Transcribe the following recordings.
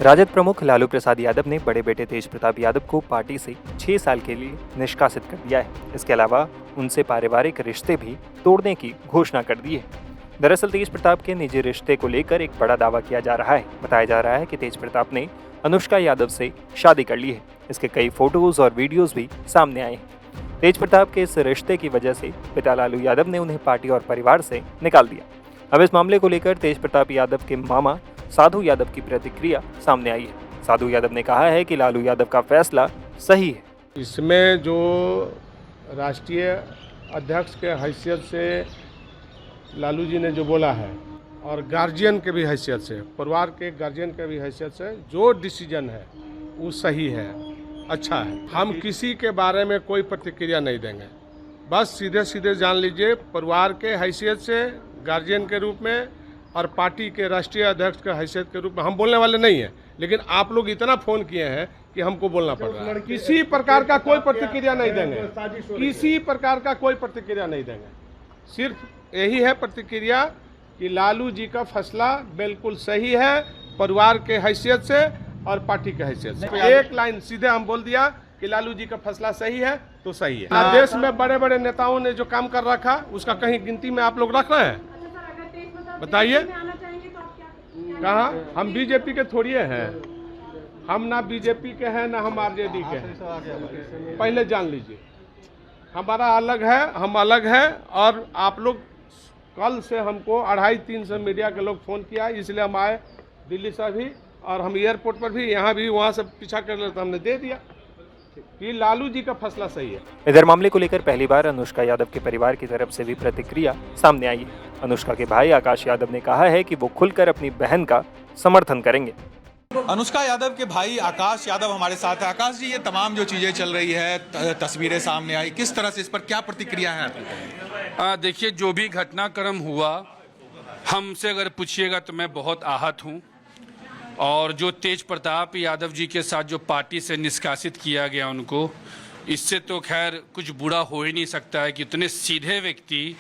राजद प्रमुख लालू प्रसाद यादव ने बड़े बेटे तेज प्रताप यादव को पार्टी से 6 साल के लिए निष्कासित कर दिया है। इसके अलावा उनसे पारिवारिक रिश्ते भी तोड़ने की घोषणा कर दी है। दरअसल तेज प्रताप के निजी रिश्ते को लेकर एक बड़ा दावा किया जा रहा है। बताया जा रहा है कि तेज प्रताप ने अनुष्का यादव से शादी कर ली है। इसके कई फोटोज और वीडियोज भी सामने आए हैं। तेज प्रताप के इस रिश्ते की वजह से पिता लालू यादव ने उन्हें पार्टी और परिवार से निकाल दिया। अब इस मामले को लेकर तेज प्रताप यादव के मामा साधु यादव की प्रतिक्रिया सामने आई है। साधु यादव ने कहा है कि लालू यादव का फैसला सही है। इसमें जो राष्ट्रीय अध्यक्ष के हैसियत से लालू जी ने जो बोला है और गार्जियन के भी हैसियत से, परिवार के गार्जियन के भी हैसियत से जो डिसीजन है वो सही है, अच्छा है। हम किसी के बारे में कोई प्रतिक्रिया नहीं देंगे। बस सीधे सीधे जान लीजिए, परिवार के हैसियत से, गार्जियन के रूप में और पार्टी के राष्ट्रीय अध्यक्ष के हैसियत के रूप में हम बोलने वाले नहीं हैं। लेकिन आप लोग इतना फोन किए हैं कि हमको बोलना पड़ रहा है। किसी प्रकार का कोई प्रतिक्रिया नहीं देंगे, किसी प्रकार का कोई प्रतिक्रिया नहीं देंगे। सिर्फ यही है प्रतिक्रिया कि लालू जी का फैसला बिल्कुल सही है, परिवार के हैसियत से और पार्टी के हैसियत से। एक लाइन सीधे हम बोल दिया कि लालू जी का फैसला सही है तो सही है। देश में बड़े बड़े नेताओं ने जो काम कर रखा उसका कहीं गिनती में आप लोग रख रहे हैं? बताइए कहाँ? हम बीजेपी के थोड़ी हैं, हम ना बीजेपी के हैं ना हम आरजेडी के हैं। पहले जान लीजिए, हमारा अलग है, हम अलग हैं। और आप लोग कल से हमको 2:30-3 से मीडिया के लोग फ़ोन किया, इसलिए हम आए दिल्ली से भी, और हम एयरपोर्ट पर भी, यहाँ भी, वहाँ से पीछा कर लेते हमने दे दिया कि लालू जी का फैसला सही है। इधर मामले को लेकर पहली बार अनुष्का यादव के परिवार की तरफ से भी प्रतिक्रिया सामने आई है। अनुष्का के भाई आकाश यादव ने कहा है कि वो खुलकर अपनी बहन का समर्थन करेंगे। अनुष्का यादव के भाई आकाश यादव हमारे साथ है। आकाश जी, ये तमाम जो चीजें चल रही है, तस्वीरें सामने आई, किस तरह से इस पर क्या प्रतिक्रिया है आपकी? देखिए, जो भी घटनाक्रम हुआ, हमसे अगर पूछिएगा तो मैं बहुत आहत हूँ। और जो तेज प्रताप यादव जी के साथ जो पार्टी से निष्कासित किया गया उनको, इससे तो खैर कुछ बुरा हो ही नहीं सकता है कि इतने सीधे व्यक्ति,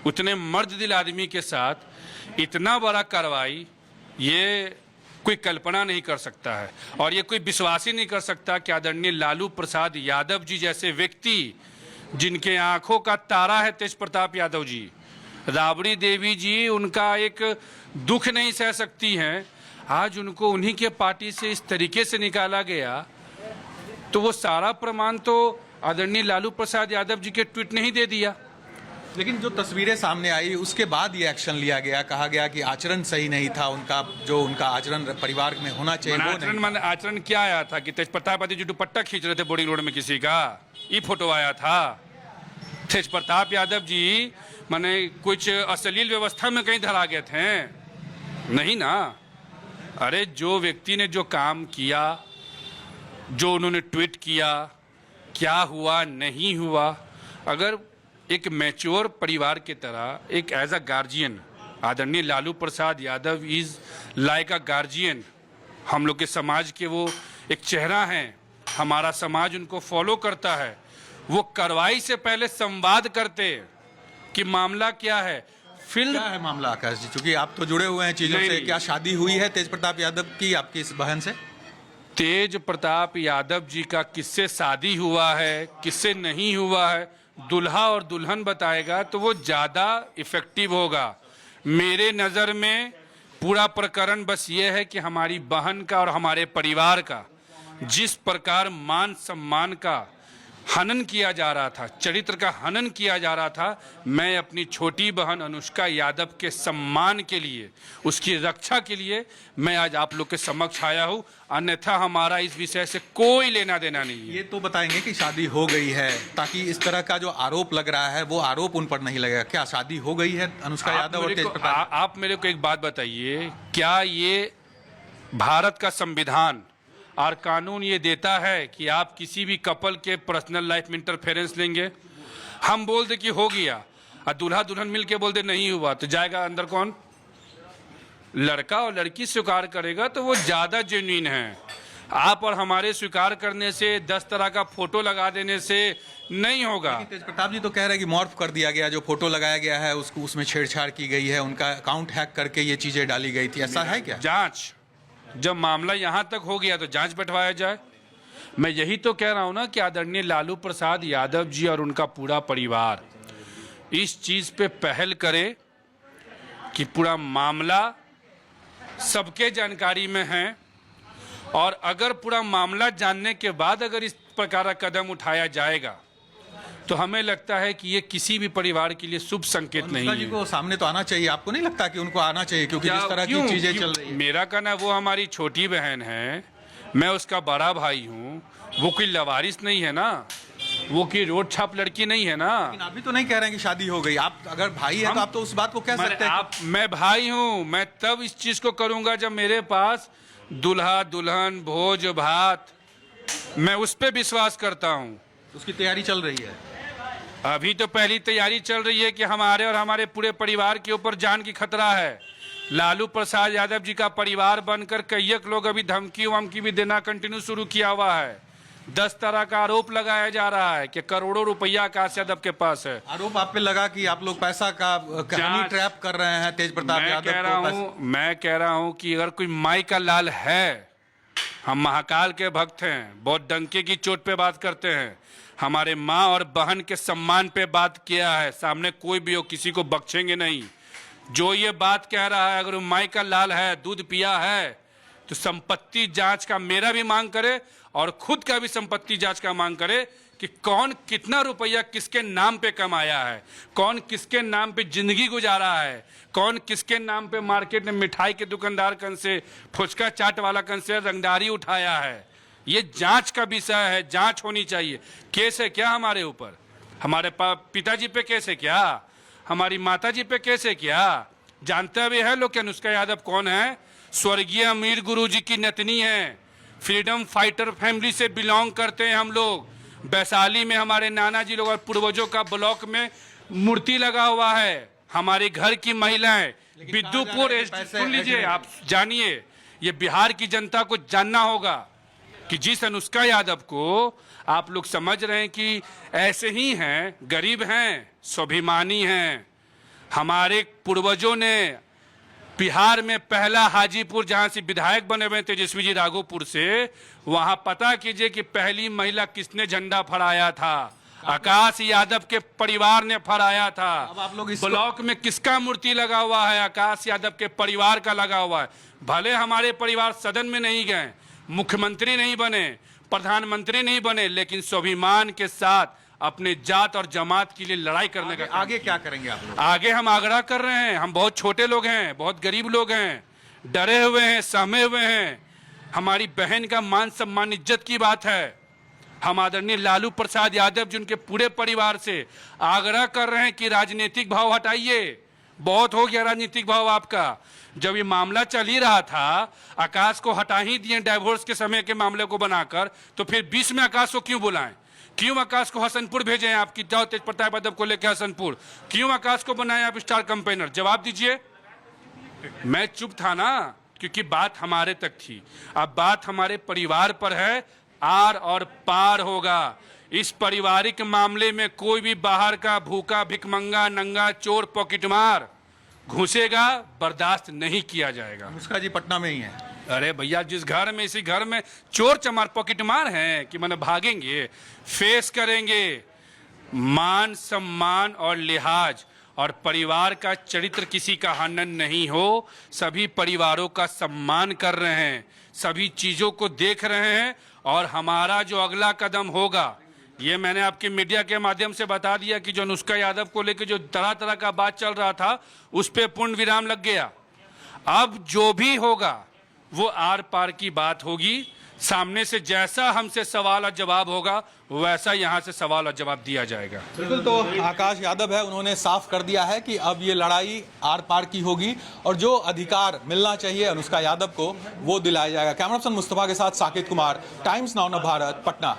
उतने मर्द दिल आदमी के साथ इतना बड़ा कार्रवाई, ये कोई कल्पना नहीं कर सकता है। और ये कोई विश्वास ही नहीं कर सकता कि आदरणीय लालू प्रसाद यादव जी जैसे व्यक्ति, जिनके आंखों का तारा है तेज प्रताप यादव जी, राबड़ी देवी जी उनका एक दुख नहीं सह सकती हैं, आज उनको उन्हीं के पार्टी से इस तरीके से निकाला गया, तो वो सारा प्रमाण तो आदरणीय लालू प्रसाद यादव जी के ट्वीट ने ही दे दिया। लेकिन जो तस्वीरें सामने आई उसके बाद ये एक्शन लिया गया, कहा गया कि आचरण सही नहीं था उनका, जो उनका आचरण परिवार में होना चाहिए वो नहीं। आचरण क्या आया था कि तेज प्रताप यादव जी दुपट्टा खींच रहे थे बोर्डिंग रोड में किसी का, ये फोटो आया था। तेज प्रताप यादव जी माने कुछ अश्लील व्यवस्था में कहीं धरा गए थे? नहीं ना। अरे जो व्यक्ति ने जो काम किया, जो उन्होंने ट्वीट किया, क्या हुआ नहीं हुआ, अगर एक मैच्योर परिवार की तरह, एक एज अ गार्जियन, आदरणीय Lalu Prasad Yadav is like a guardian, हम लोग के समाज के वो एक चेहरा हैं, हमारा समाज उनको फॉलो करता है। वो कार्रवाई से पहले संवाद करते कि मामला क्या है, क्या है मामला आकाश जी? क्योंकि आप तो जुड़े हुए हैं चीजों से। क्या शादी हुई है तेज प्रताप यादव की आपकी इस बहन से? तेज प्रताप यादव जी का किससे शादी हुआ है, किससे नहीं हुआ है, दुल्हा और दुल्हन बताएगा तो वो ज़्यादा इफेक्टिव होगा। मेरे नज़र में पूरा प्रकरण बस ये है कि हमारी बहन का और हमारे परिवार का जिस प्रकार मान सम्मान का हनन किया जा रहा था, चरित्र का हनन किया जा रहा था, मैं अपनी छोटी बहन अनुष्का यादव के सम्मान के लिए, उसकी रक्षा के लिए मैं आज आप लोग के समक्ष आया हूँ। अन्यथा हमारा इस विषय से कोई लेना देना नहीं है। ये तो बताएंगे कि शादी हो गई है, ताकि इस तरह का जो आरोप लग रहा है वो आरोप उन पर नहीं लगेगा। क्या शादी हो गई है अनुष्का यादव और तेज प्रताप? आप मेरे को एक बात बताइए, क्या ये भारत का संविधान और कानून ये देता है कि आप किसी भी कपल के पर्सनल लाइफ में इंटरफेरेंस लेंगे? हम बोल दे कि हो गया और दूल्हा दुल्हन मिल के बोल दे नहीं हुआ, तो जाएगा अंदर कौन? लड़का और लड़की स्वीकार करेगा तो वो ज़्यादा जेन्युइन है। आप और हमारे स्वीकार करने से, 10 तरह का फोटो लगा देने से नहीं होगा। तेज प्रताप जी तो कह रहे हैं कि मॉर्फ कर दिया गया, जो फोटो लगाया गया है उसको, उसमें छेड़छाड़ की गई है, उनका अकाउंट हैक करके ये चीज़ें डाली गई थी, ऐसा है क्या? जब मामला यहां तक हो गया तो जांच बैठवाया जाए। मैं यही तो कह रहा हूं ना कि आदरणीय लालू प्रसाद यादव जी और उनका पूरा परिवार इस चीज पे पहल करे कि पूरा मामला सबके जानकारी में है, और अगर पूरा मामला जानने के बाद अगर इस प्रकार का कदम उठाया जाएगा तो हमें लगता है कि ये किसी भी परिवार के लिए शुभ संकेत नहीं जी है। को सामने तो आना चाहिए, आपको नहीं लगता कि उनको आना चाहिए? क्योंकि जिस तरह की चीजें चल रही है। मेरा कहना वो हमारी छोटी बहन है, मैं उसका बड़ा भाई हूँ, वो कोई लवारिस नहीं है ना, वो कोई रोड छाप लड़की नहीं है ना। लेकिन अभी तो नहीं कह रहे हैं कि शादी हो गई। आप अगर भाई हैं तो आप तो उस बात को कह सकते हैं। मैं भाई हूँ, मैं तब इस चीज को करूंगा जब मेरे पास दुल्हा दुल्हन भोज भात, मैं उस पे विश्वास करता हूँ। उसकी तैयारी चल रही है। अभी तो पहली तैयारी चल रही है कि हमारे और हमारे पूरे परिवार के ऊपर जान की खतरा है। लालू प्रसाद यादव जी का परिवार बनकर कई लोग अभी धमकी वमकी भी देना कंटिन्यू शुरू किया हुआ है। 10 तरह का आरोप लगाया जा रहा है कि करोड़ों रुपया आकाश यादव के पास है। आरोप आप पे लगा कि आप लोग पैसा का कहानी ट्रैप कर रहे हैं तेज प्रताप यादव को। मैं कह रहा हूं कि अगर कोई माई का लाल है, हम महाकाल के भक्त हैं, बहुत डंके की चोट पे बात करते हैं, हमारे माँ और बहन के सम्मान पे बात किया है, सामने कोई भी हो किसी को बख्शेंगे नहीं। जो ये बात कह रहा है अगर वो माई का लाल है, दूध पिया है, तो संपत्ति जांच का मेरा भी मांग करे और खुद का भी संपत्ति जांच का मांग करे कि कौन कितना रुपया किसके नाम पे कमाया है, कौन किसके नाम पे जिंदगी गुजारा है, कौन किसके नाम पे मार्केट में मिठाई के दुकानदार कन से, फुचका चाट वाला कन से रंगदारी उठाया है। ये जांच का विषय है, जांच होनी चाहिए। केस है क्या हमारे ऊपर? हमारे पिताजी पे केस है क्या? हमारी माताजी पे केस है क्या? जानते भी है लोग कि अनुष्का यादव कौन है? स्वर्गीय अमीर गुरुजी की नतनी है, फ्रीडम फाइटर फैमिली से बिलोंग करते हैं हम लोग। वैशाली में हमारे नाना जी लोग और पूर्वजों का ब्लॉक में मूर्ति लगा हुआ है। हमारे घर की महिलाएं विद्युपुर, सुन लीजिए, आप जानिए, ये बिहार की जनता को जानना होगा कि जिस अनुष्का यादव को आप लोग समझ रहे हैं कि ऐसे ही हैं, गरीब हैं, स्वाभिमानी हैं, हमारे पूर्वजों ने बिहार में पहला हाजीपुर जहां से विधायक बने हुए तेजस्वी जी राघोपुर से, वहां पता कीजिए कि पहली महिला किसने झंडा फहराया था? आकाश यादव के परिवार ने फहराया था। अब आप लोग ब्लॉक में किसका मूर्ति लगा हुआ है? आकाश यादव के परिवार का लगा हुआ है। भले हमारे परिवार सदन में नहीं गए, मुख्यमंत्री नहीं बने, प्रधानमंत्री नहीं बने, लेकिन स्वाभिमान के साथ अपने जात और जमात के लिए लड़ाई करने का आगे क्या करेंगे आप लोग? आगे हम आग्रह कर रहे हैं। हम बहुत छोटे लोग हैं, बहुत गरीब लोग हैं, डरे हुए हैं, सहमे हुए हैं। हमारी बहन का मान सम्मान इज्जत की बात है। हम आदरणीय लालू प्रसाद यादव जी उनके पूरे परिवार से आग्रह कर रहे हैं कि राजनीतिक भाव हटाइए। बहुत हो गया राजनीतिक भाव आपका। जब ये मामला चल ही रहा था, आकाश को हटा ही दिए डाइवोर्स के समय के मामले को बनाकर, तो फिर बीच में आकाश को क्यों बुलाएं? क्यों आकाश को हसनपुर भेजे हैं आपकी जाओ तेज प्रताप यादव को लेकर हसनपुर? क्यों आकाश को बनाए आप स्टार कैंपेनर? जवाब दीजिए। मैं चुप था ना, क्योंकि बात हमारे तक थी। अब बात हमारे परिवार पर है, आर और पार होगा। इस पारिवारिक मामले में कोई भी बाहर का भूखा भिखमंगा नंगा चोर पॉकेटमार घुसेगा, बर्दाश्त नहीं किया जाएगा। अनुष्का जी पटना में ही है। अरे भैया, जिस घर में, इसी घर में चोर चमार पॉकेटमार हैं कि मैंने भागेंगे, फेस करेंगे। मान सम्मान और लिहाज और परिवार का चरित्र किसी का हनन नहीं हो। सभी परिवारों का सम्मान कर रहे हैं, सभी चीजों को देख रहे हैं, और हमारा जो अगला कदम होगा, ये मैंने आपके मीडिया के माध्यम से बता दिया कि जो अनुष्का यादव को लेकर जो तरह तरह का बात चल रहा था, उस पे पूर्ण विराम लग गया। अब जो भी होगा वो आर पार की बात होगी। सामने से जैसा हमसे सवाल और जवाब होगा, वैसा यहाँ से सवाल और जवाब दिया जाएगा। बिल्कुल, तो आकाश यादव है, उन्होंने साफ कर दिया है कि अब ये लड़ाई आर पार की होगी और जो अधिकार मिलना चाहिए अनुष्का यादव को वो दिलाया जाएगा। कैमरा पर्सन मुस्तफा के साथ साकेत कुमार, टाइम्स नाउ भारत, पटना।